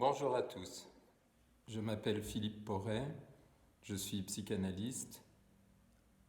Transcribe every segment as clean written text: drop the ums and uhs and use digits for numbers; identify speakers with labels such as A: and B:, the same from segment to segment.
A: Bonjour à tous, je m'appelle Philippe Porret, je suis psychanalyste,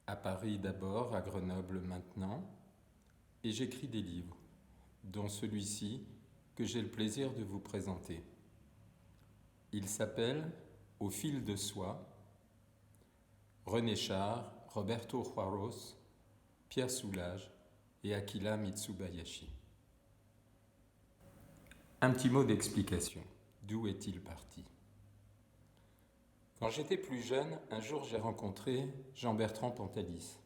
A: à Paris d'abord, à Grenoble maintenant, et j'écris des livres, dont celui-ci que j'ai le plaisir de vous présenter. Il s'appelle Au fil de soi, René Char, Roberto Juarros, Pierre Soulages et Akira Mitsubayashi. Un petit mot d'explication. D'où est-il parti ? Quand j'étais plus jeune, un jour j'ai rencontré Jean-Bertrand Pantalis.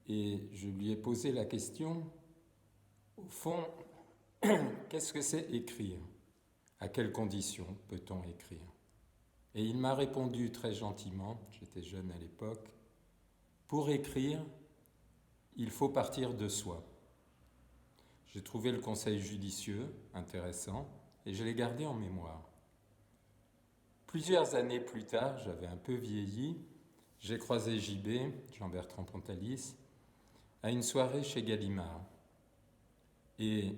A: Et je lui ai posé la question, au fond, qu'est-ce que c'est écrire ? À quelles conditions peut-on écrire ? Et il m'a répondu très gentiment, j'étais jeune à l'époque, pour écrire, il faut partir de soi. J'ai trouvé le conseil judicieux, intéressant, et je l'ai gardé en mémoire. Plusieurs années plus tard, j'avais un peu vieilli, j'ai croisé JB, Jean-Bertrand Pantalis, à une soirée chez Gallimard. Et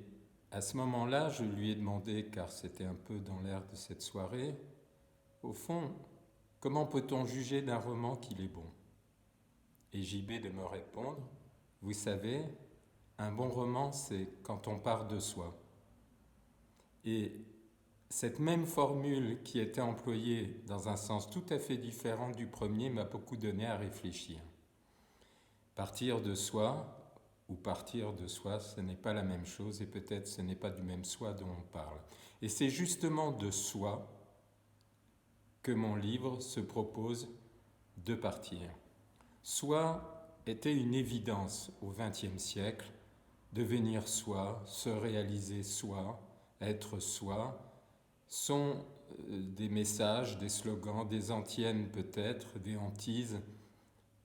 A: à ce moment-là, je lui ai demandé, car c'était un peu dans l'air de cette soirée, au fond, comment peut-on juger d'un roman qu'il est bon ? Et JB de me répondre, vous savez, un bon roman, c'est quand on part de soi. Et cette même formule qui était employée dans un sens tout à fait différent du premier m'a beaucoup donné à réfléchir. Partir de soi ou partir de soi, ce n'est pas la même chose et peut-être ce n'est pas du même soi dont on parle. Et c'est justement de soi que mon livre se propose de partir. Soi était une évidence au XXe siècle, devenir soi, se réaliser soi, être soi, sont des messages, des slogans, des antiennes peut-être, des hantises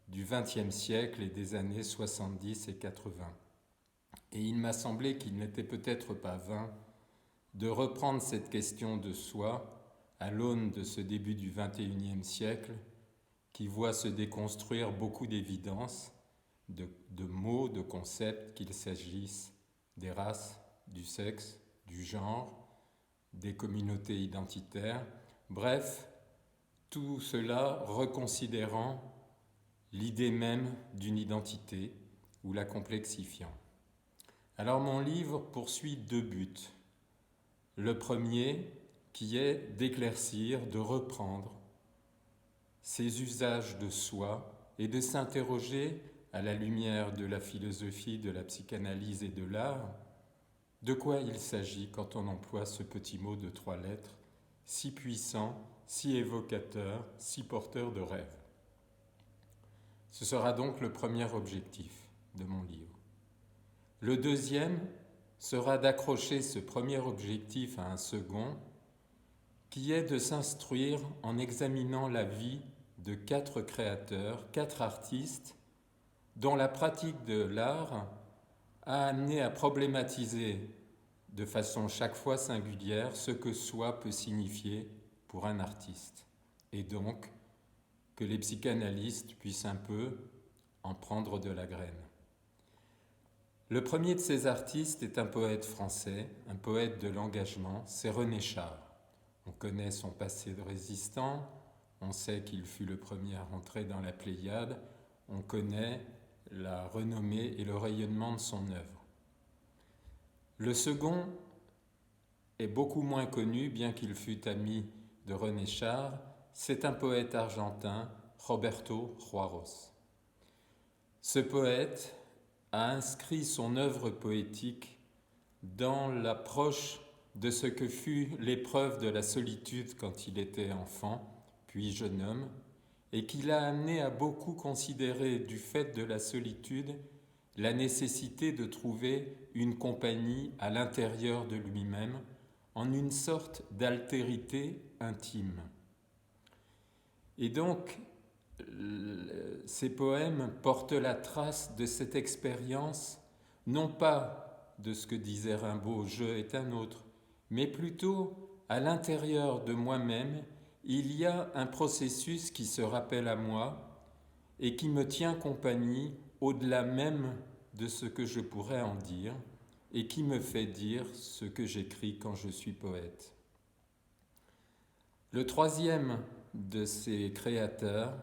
A: du XXe siècle et des années 70 et 80. Et il m'a semblé qu'il n'était peut-être pas vain de reprendre cette question de soi à l'aune de ce début du XXIe siècle qui voit se déconstruire beaucoup d'évidences, de mots, de concepts, qu'il s'agisse des races, du sexe, du genre, des communautés identitaires, bref, tout cela reconsidérant l'idée même d'une identité ou la complexifiant. Alors mon livre poursuit deux buts. Le premier, qui est d'éclaircir, de reprendre ces usages de soi et de s'interroger à la lumière de la philosophie, de la psychanalyse et de l'art, de quoi il s'agit quand on emploie ce petit mot de 3 lettres, si puissant, si évocateur, si porteur de rêve. Ce sera donc le premier objectif de mon livre. Le deuxième sera d'accrocher ce premier objectif à un second, qui est de s'instruire en examinant la vie de 4 créateurs, 4 artistes, dont la pratique de l'art a amené à problématiser de façon chaque fois singulière ce que soi peut signifier pour un artiste. Et donc, que les psychanalystes puissent un peu en prendre de la graine. Le premier de ces artistes est un poète français, un poète de l'engagement, c'est René Char. On connaît son passé de résistant, on sait qu'il fut le premier à rentrer dans la Pléiade, on connaît la renommée et le rayonnement de son œuvre. Le second est beaucoup moins connu, bien qu'il fût ami de René Char, c'est un poète argentin, Roberto Juarros. Ce poète a inscrit son œuvre poétique dans l'approche de ce que fut l'épreuve de la solitude quand il était enfant, puis jeune homme, et qui l'a amené à beaucoup considérer du fait de la solitude la nécessité de trouver une compagnie à l'intérieur de lui-même, en une sorte d'altérité intime. Et donc, ces poèmes portent la trace de cette expérience, non pas de ce que disait Rimbaud, « je est un autre », mais plutôt à l'intérieur de moi-même, il y a un processus qui se rappelle à moi et qui me tient compagnie au-delà même de ce que je pourrais en dire et qui me fait dire ce que j'écris quand je suis poète. Le troisième de ces créateurs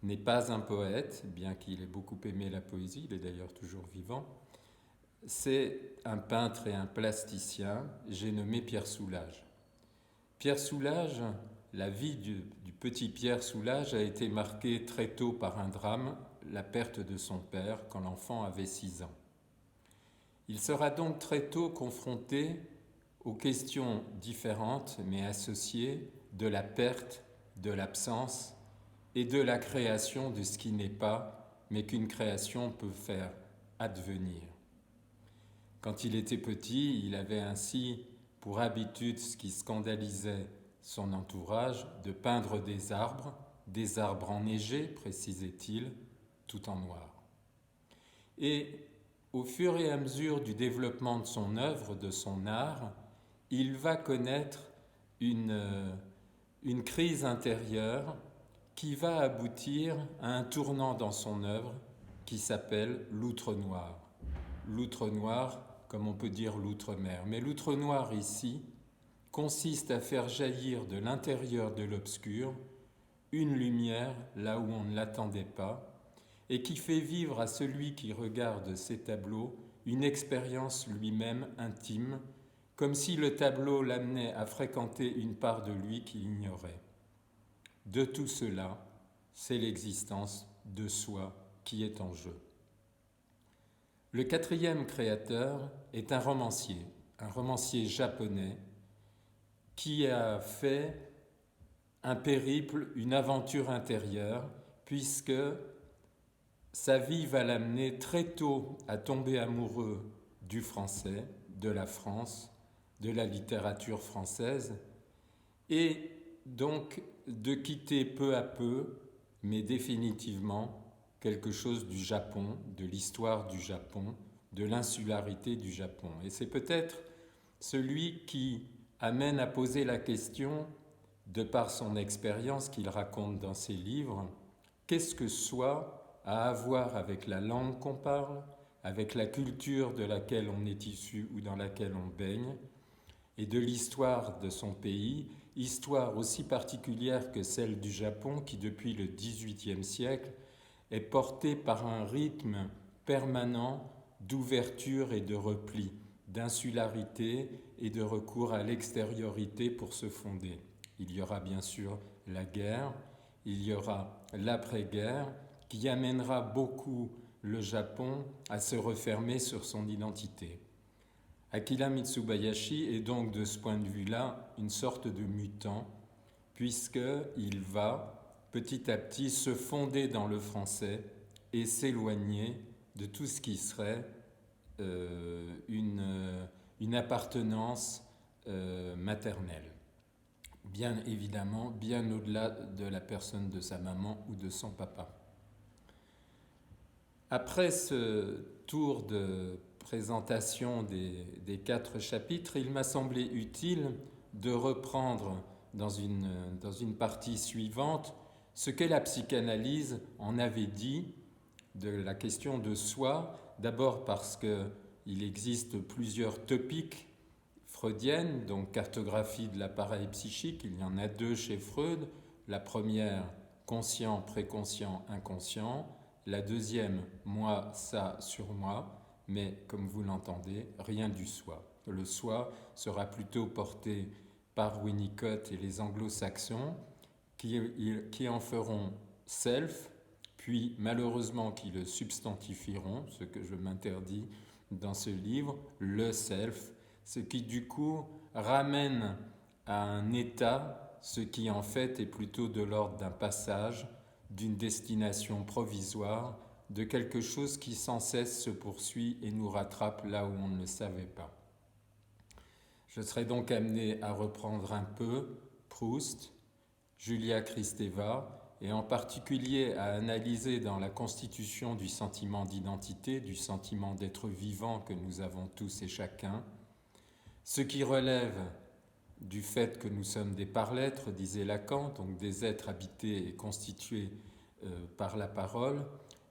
A: n'est pas un poète, bien qu'il ait beaucoup aimé la poésie, il est d'ailleurs toujours vivant. C'est un peintre et un plasticien, j'ai nommé Pierre Soulages. Pierre Soulages, la vie du petit Pierre Soulages a été marquée très tôt par un drame, la perte de son père quand l'enfant avait 6 ans. Il sera donc très tôt confronté aux questions différentes mais associées de la perte, de l'absence et de la création de ce qui n'est pas, mais qu'une création peut faire advenir. Quand il était petit, il avait ainsi pour habitude, ce qui scandalisait son entourage, de peindre des arbres enneigés, précisait-il, tout en noir. Et au fur et à mesure du développement de son œuvre, de son art, il va connaître une crise intérieure qui va aboutir à un tournant dans son œuvre qui s'appelle l'outre noir. L'outre noir, comme on peut dire l'outre-mer. Mais l'outre noir ici consiste à faire jaillir de l'intérieur de l'obscur une lumière là où on ne l'attendait pas et qui fait vivre à celui qui regarde ces tableaux une expérience lui-même intime, comme si le tableau l'amenait à fréquenter une part de lui qu'il ignorait. De tout cela, c'est l'existence de soi qui est en jeu. Le quatrième créateur est un romancier japonais qui a fait un périple, une aventure intérieure, puisque sa vie va l'amener très tôt à tomber amoureux du français, de la France, de la littérature française, et donc de quitter peu à peu, mais définitivement, quelque chose du Japon, de l'histoire du Japon, de l'insularité du Japon. Et c'est peut-être celui qui amène à poser la question, de par son expérience qu'il raconte dans ses livres, qu'est-ce que soi a à voir avec la langue qu'on parle, avec la culture de laquelle on est issu ou dans laquelle on baigne, et de l'histoire de son pays, histoire aussi particulière que celle du Japon qui, depuis le XVIIIe siècle, est portée par un rythme permanent d'ouverture et de repli, d'insularité et de recours à l'extériorité pour se fonder. Il y aura bien sûr la guerre, il y aura l'après-guerre qui amènera beaucoup le Japon à se refermer sur son identité. Akira Mitsubayashi est donc de ce point de vue-là une sorte de mutant, puisqu'il va petit à petit se fonder dans le français et s'éloigner de tout ce qui serait une appartenance maternelle. Bien évidemment, bien au-delà de la personne de sa maman ou de son papa. Après ce tour de présentation des 4 chapitres, il m'a semblé utile de reprendre dans une partie suivante ce que la psychanalyse en avait dit de la question de soi, d'abord parce qu'il existe plusieurs topiques freudiennes, donc cartographie de l'appareil psychique, il y en a 2 chez Freud, la première conscient, préconscient, inconscient, la deuxième moi, ça, sur moi, mais comme vous l'entendez, rien du soi. Le soi sera plutôt porté par Winnicott et les anglo-saxons qui en feront self, puis malheureusement qui le substantifieront, ce que je m'interdis dans ce livre, le self, ce qui du coup ramène à un état ce qui en fait est plutôt de l'ordre d'un passage, d'une destination provisoire, de quelque chose qui sans cesse se poursuit et nous rattrape là où on ne le savait pas. Je serai donc amené à reprendre un peu Proust, Julia Kristeva, et en particulier à analyser dans la constitution du sentiment d'identité, du sentiment d'être vivant que nous avons tous et chacun, ce qui relève du fait que nous sommes des par-l'être, disait Lacan, donc des êtres habités et constitués par la parole,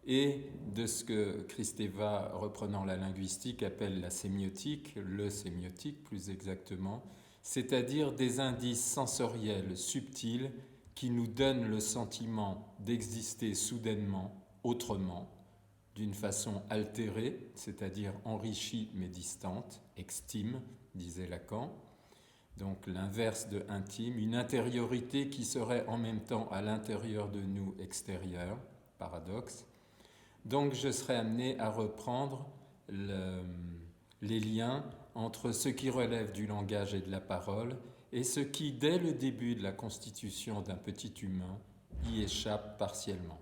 A: et de ce que Kristeva, reprenant la linguistique, appelle la sémiotique, le sémiotique plus exactement, c'est-à-dire des indices sensoriels subtils qui nous donnent le sentiment d'exister soudainement, autrement, d'une façon altérée, c'est-à-dire enrichie mais distante, extime, disait Lacan, donc l'inverse de intime, une intériorité qui serait en même temps à l'intérieur de nous extérieure, paradoxe. Donc je serais amené à reprendre les liens entre ce qui relève du langage et de la parole et ce qui, dès le début de la constitution d'un petit humain, y échappe partiellement.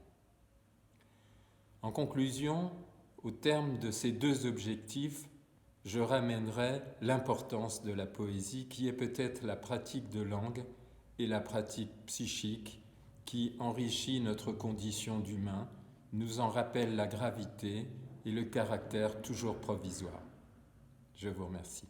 A: En conclusion, au terme de ces deux objectifs, je ramènerai l'importance de la poésie qui est peut-être la pratique de langue et la pratique psychique qui enrichit notre condition d'humain, nous en rappelle la gravité et le caractère toujours provisoire. Je vous remercie.